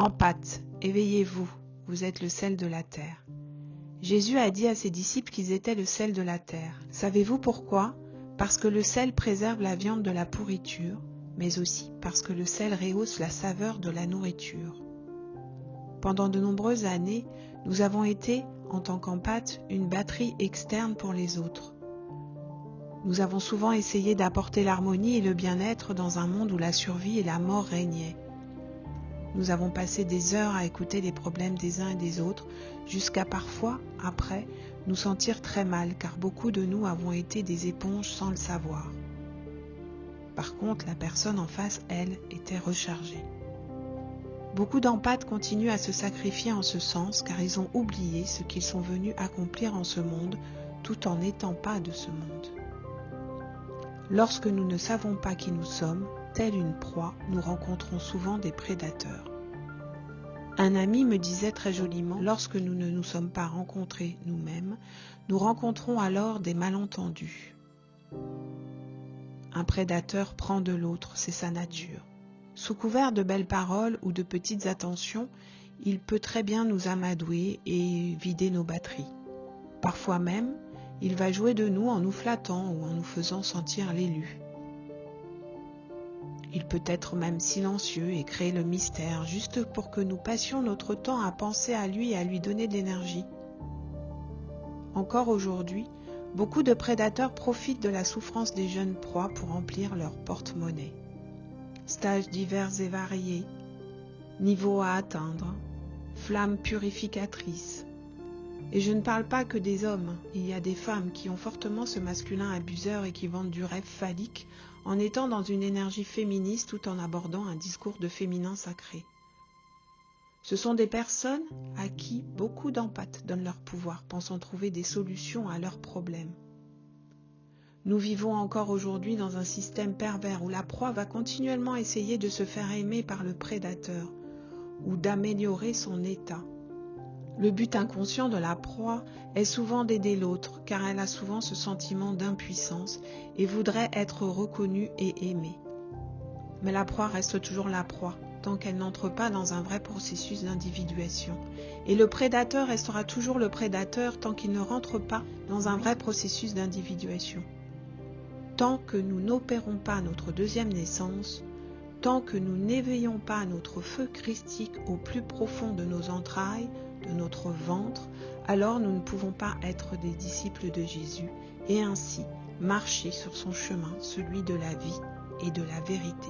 Empâte, éveillez-vous, vous êtes le sel de la terre. Jésus a dit à ses disciples qu'ils étaient le sel de la terre. Savez-vous pourquoi? Parce que le sel préserve la viande de la pourriture, mais aussi parce que le sel rehausse la saveur de la nourriture. Pendant de nombreuses années, nous avons été, en tant qu'empâte, une batterie externe pour les autres. Nous avons souvent essayé d'apporter l'harmonie et le bien-être dans un monde où la survie et la mort régnaient. Nous avons passé des heures à écouter les problèmes des uns et des autres, jusqu'à parfois, après, nous sentir très mal, car beaucoup de nous avons été des éponges sans le savoir. Par contre, la personne en face, elle, était rechargée. Beaucoup d'empâtes continuent à se sacrifier en ce sens, car ils ont oublié ce qu'ils sont venus accomplir en ce monde, tout en n'étant pas de ce monde. Lorsque nous ne savons pas qui nous sommes, telle une proie, nous rencontrons souvent des prédateurs. Un ami me disait très joliment, lorsque nous ne nous sommes pas rencontrés nous-mêmes, nous rencontrons alors des malentendus. Un prédateur prend de l'autre, c'est sa nature. Sous couvert de belles paroles ou de petites attentions, il peut très bien nous amadouer et vider nos batteries. Parfois même, il va jouer de nous en nous flattant ou en nous faisant sentir l'élu. Il peut être même silencieux et créer le mystère, juste pour que nous passions notre temps à penser à lui et à lui donner de l'énergie. Encore aujourd'hui, beaucoup de prédateurs profitent de la souffrance des jeunes proies pour remplir leur porte-monnaie. Stages divers et variés, niveaux à atteindre, flammes purificatrices. Et je ne parle pas que des hommes, il y a des femmes qui ont fortement ce masculin abuseur et qui vendent du rêve phallique en étant dans une énergie féministe tout en abordant un discours de féminin sacré. Ce sont des personnes à qui beaucoup d'empâtes donnent leur pouvoir, pensant trouver des solutions à leurs problèmes. Nous vivons encore aujourd'hui dans un système pervers où la proie va continuellement essayer de se faire aimer par le prédateur ou d'améliorer son état. Le but inconscient de la proie est souvent d'aider l'autre, car elle a souvent ce sentiment d'impuissance et voudrait être reconnue et aimée. Mais la proie reste toujours la proie, tant qu'elle n'entre pas dans un vrai processus d'individuation. Et le prédateur restera toujours le prédateur tant qu'il ne rentre pas dans un vrai processus d'individuation. Tant que nous n'opérons pas notre deuxième naissance, tant que nous n'éveillons pas notre feu christique au plus profond de nos entrailles, de notre ventre, alors nous ne pouvons pas être des disciples de Jésus et ainsi marcher sur son chemin, celui de la vie et de la vérité.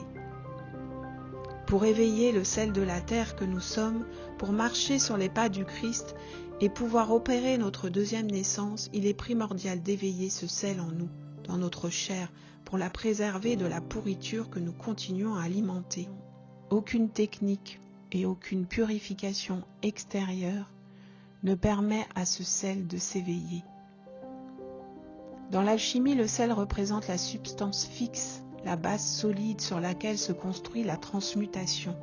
Pour éveiller le sel de la terre que nous sommes, pour marcher sur les pas du Christ et pouvoir opérer notre deuxième naissance, il est primordial d'éveiller ce sel en nous, dans notre chair, pour la préserver de la pourriture que nous continuons à alimenter. Aucune technique et aucune purification extérieure ne permet à ce sel de s'éveiller. Dans l'alchimie, le sel représente la substance fixe, la base solide sur laquelle se construit la transmutation.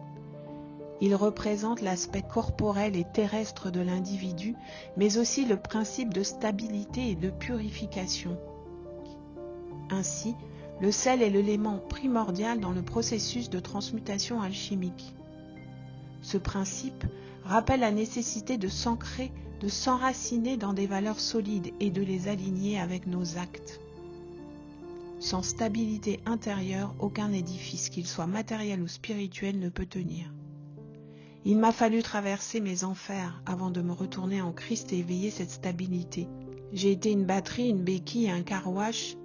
Il représente l'aspect corporel et terrestre de l'individu, mais aussi le principe de stabilité et de purification. Ainsi, le sel est l'élément primordial dans le processus de transmutation alchimique. Ce principe rappelle la nécessité de s'ancrer, de s'enraciner dans des valeurs solides et de les aligner avec nos actes. Sans stabilité intérieure, aucun édifice, qu'il soit matériel ou spirituel, ne peut tenir. Il m'a fallu traverser mes enfers avant de me retourner en Christ et éveiller cette stabilité. J'ai été une batterie, une béquille et un carouage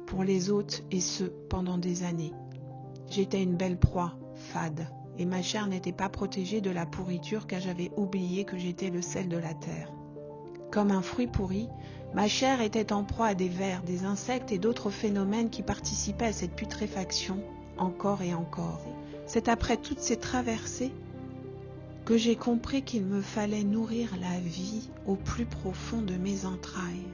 pour les autres, et ce, pendant des années. J'étais une belle proie, fade, et ma chair n'était pas protégée de la pourriture car j'avais oublié que j'étais le sel de la terre. Comme un fruit pourri, ma chair était en proie à des vers, des insectes et d'autres phénomènes qui participaient à cette putréfaction, encore et encore. C'est après toutes ces traversées que j'ai compris qu'il me fallait nourrir la vie au plus profond de mes entrailles.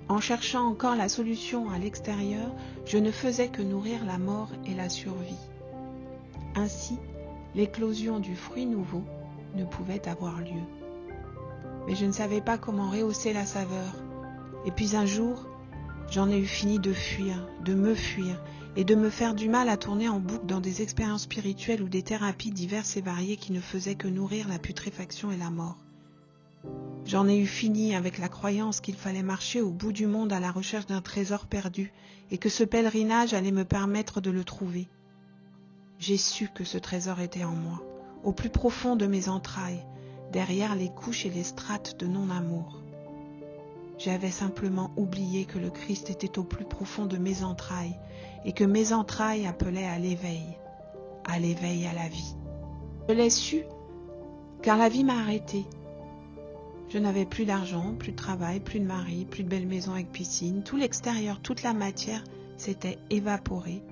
En cherchant encore la solution à l'extérieur, je ne faisais que nourrir la mort et la survie. Ainsi, l'éclosion du fruit nouveau ne pouvait avoir lieu. Mais je ne savais pas comment rehausser la saveur. Et puis un jour, J'en ai eu fini de fuir, de me fuir, et de me faire du mal à tourner en boucle dans des expériences spirituelles ou des thérapies diverses et variées qui ne faisaient que nourrir la putréfaction et la mort. J'en ai eu fini avec la croyance qu'il fallait marcher au bout du monde à la recherche d'un trésor perdu et que ce pèlerinage allait me permettre de le trouver. J'ai su que ce trésor était en moi, au plus profond de mes entrailles, derrière les couches et les strates de non-amour. J'avais simplement oublié que le Christ était au plus profond de mes entrailles et que mes entrailles appelaient à l'éveil à la vie. Je l'ai su car la vie m'a arrêtée. Je n'avais plus d'argent, plus de travail, plus de mari, plus de belle maison avec piscine. Tout l'extérieur, toute la matière s'était évaporée,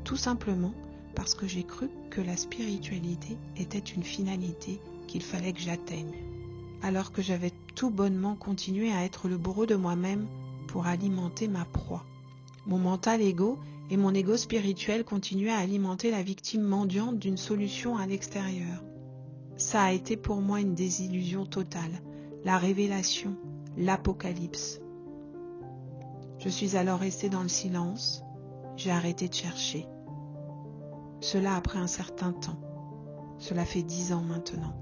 tout simplement parce que j'ai cru que la spiritualité était une finalité qu'il fallait que j'atteigne, alors que j'avais tout bonnement continué à être le bourreau de moi-même pour alimenter ma proie. Mon mental égo et mon égo spirituel continuaient à alimenter la victime mendiante d'une solution à l'extérieur. Ça a été pour moi une désillusion totale, la révélation, l'apocalypse. Je suis alors restée dans le silence, j'ai arrêté de chercher. Cela après un certain temps. Cela fait 10 ans maintenant.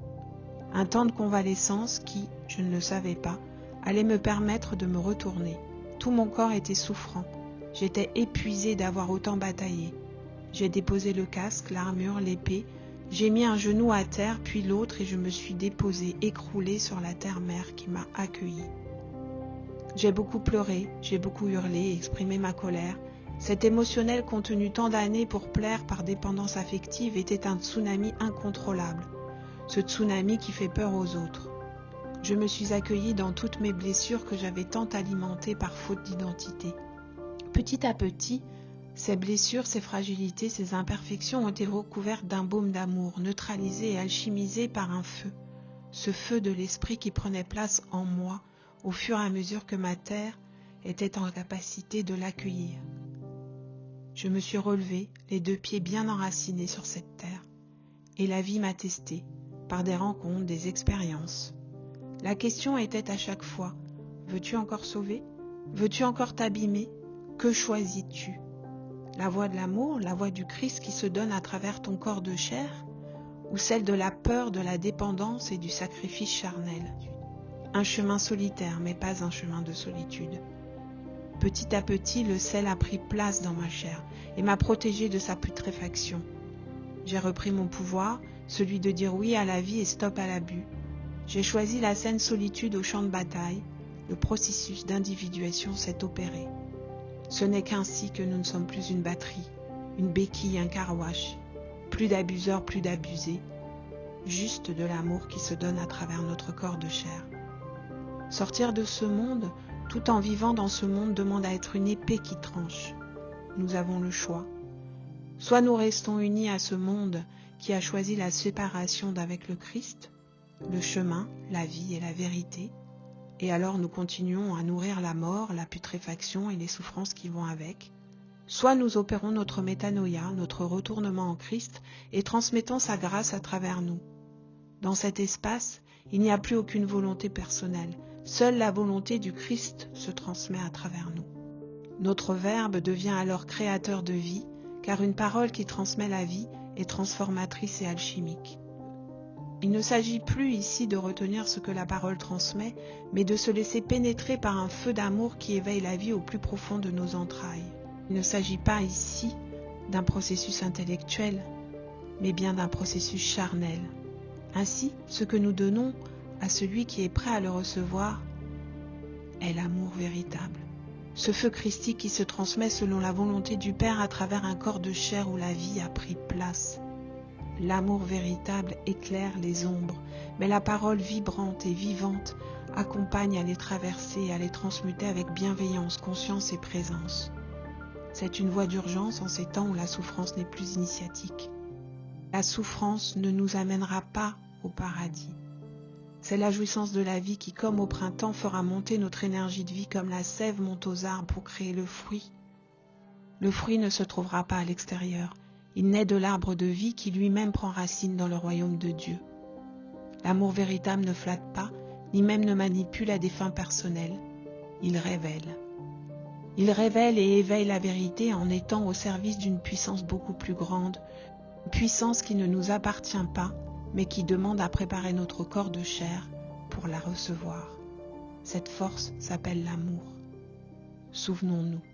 Un temps de convalescence qui, je ne le savais pas, allait me permettre de me retourner. Tout mon corps était souffrant. J'étais épuisée d'avoir autant bataillé. J'ai déposé le casque, l'armure, l'épée. J'ai mis un genou à terre, puis l'autre, et je me suis déposée, écroulée sur la terre-mère qui m'a accueillie. J'ai beaucoup pleuré, j'ai beaucoup hurlé et exprimé ma colère. Cet émotionnel contenu tant d'années pour plaire par dépendance affective était un tsunami incontrôlable. Ce tsunami qui fait peur aux autres. Je me suis accueillie dans toutes mes blessures que j'avais tant alimentées par faute d'identité. Petit à petit, ces blessures, ces fragilités, ces imperfections ont été recouvertes d'un baume d'amour, neutralisées et alchimisées par un feu. Ce feu de l'esprit qui prenait place en moi au fur et à mesure que ma terre était en capacité de l'accueillir. Je me suis relevée, les 2 pieds bien enracinés sur cette terre, et la vie m'a testée, par des rencontres, des expériences. La question était à chaque fois, veux-tu encore sauver? Veux-tu encore t'abîmer? Que choisis-tu? La voie de l'amour, la voie du Christ qui se donne à travers ton corps de chair, ou celle de la peur, de la dépendance et du sacrifice charnel? Un chemin solitaire, mais pas un chemin de solitude. Petit à petit, le sel a pris place dans ma chair et m'a protégée de sa putréfaction. J'ai repris mon pouvoir, celui de dire oui à la vie et stop à l'abus. J'ai choisi la saine solitude au champ de bataille. Le processus d'individuation s'est opéré. Ce n'est qu'ainsi que nous ne sommes plus une batterie, une béquille, un car-wash. Plus d'abuseurs, plus d'abusés. Juste de l'amour qui se donne à travers notre corps de chair. Sortir de ce monde, tout en vivant dans ce monde, demande à être une épée qui tranche. Nous avons le choix. Soit nous restons unis à ce monde qui a choisi la séparation d'avec le Christ, le chemin, la vie et la vérité, et alors nous continuons à nourrir la mort, la putréfaction et les souffrances qui vont avec. Soit nous opérons notre métanoïa, notre retournement en Christ, et transmettons sa grâce à travers nous. Dans cet espace, il n'y a plus aucune volonté personnelle. Seule la volonté du Christ se transmet à travers nous. Notre Verbe devient alors créateur de vie, car une parole qui transmet la vie est transformatrice et alchimique. Il ne s'agit plus ici de retenir ce que la parole transmet, mais de se laisser pénétrer par un feu d'amour qui éveille la vie au plus profond de nos entrailles. Il ne s'agit pas ici d'un processus intellectuel, mais bien d'un processus charnel. Ainsi, ce que nous donnons à celui qui est prêt à le recevoir est l'amour véritable. Ce feu christique qui se transmet selon la volonté du Père à travers un corps de chair où la vie a pris place. L'amour véritable éclaire les ombres, mais la parole vibrante et vivante accompagne à les traverser et à les transmuter avec bienveillance, conscience et présence. C'est une voie d'urgence en ces temps où la souffrance n'est plus initiatique. La souffrance ne nous amènera pas au paradis. C'est la jouissance de la vie qui, comme au printemps, fera monter notre énergie de vie comme la sève monte aux arbres pour créer le fruit. Le fruit ne se trouvera pas à l'extérieur. Il naît de l'arbre de vie qui lui-même prend racine dans le royaume de Dieu. L'amour véritable ne flatte pas, ni même ne manipule à des fins personnelles. Il révèle. Il révèle et éveille la vérité en étant au service d'une puissance beaucoup plus grande, une puissance qui ne nous appartient pas, mais qui demande à préparer notre corps de chair pour la recevoir. Cette force s'appelle l'amour. Souvenons-nous.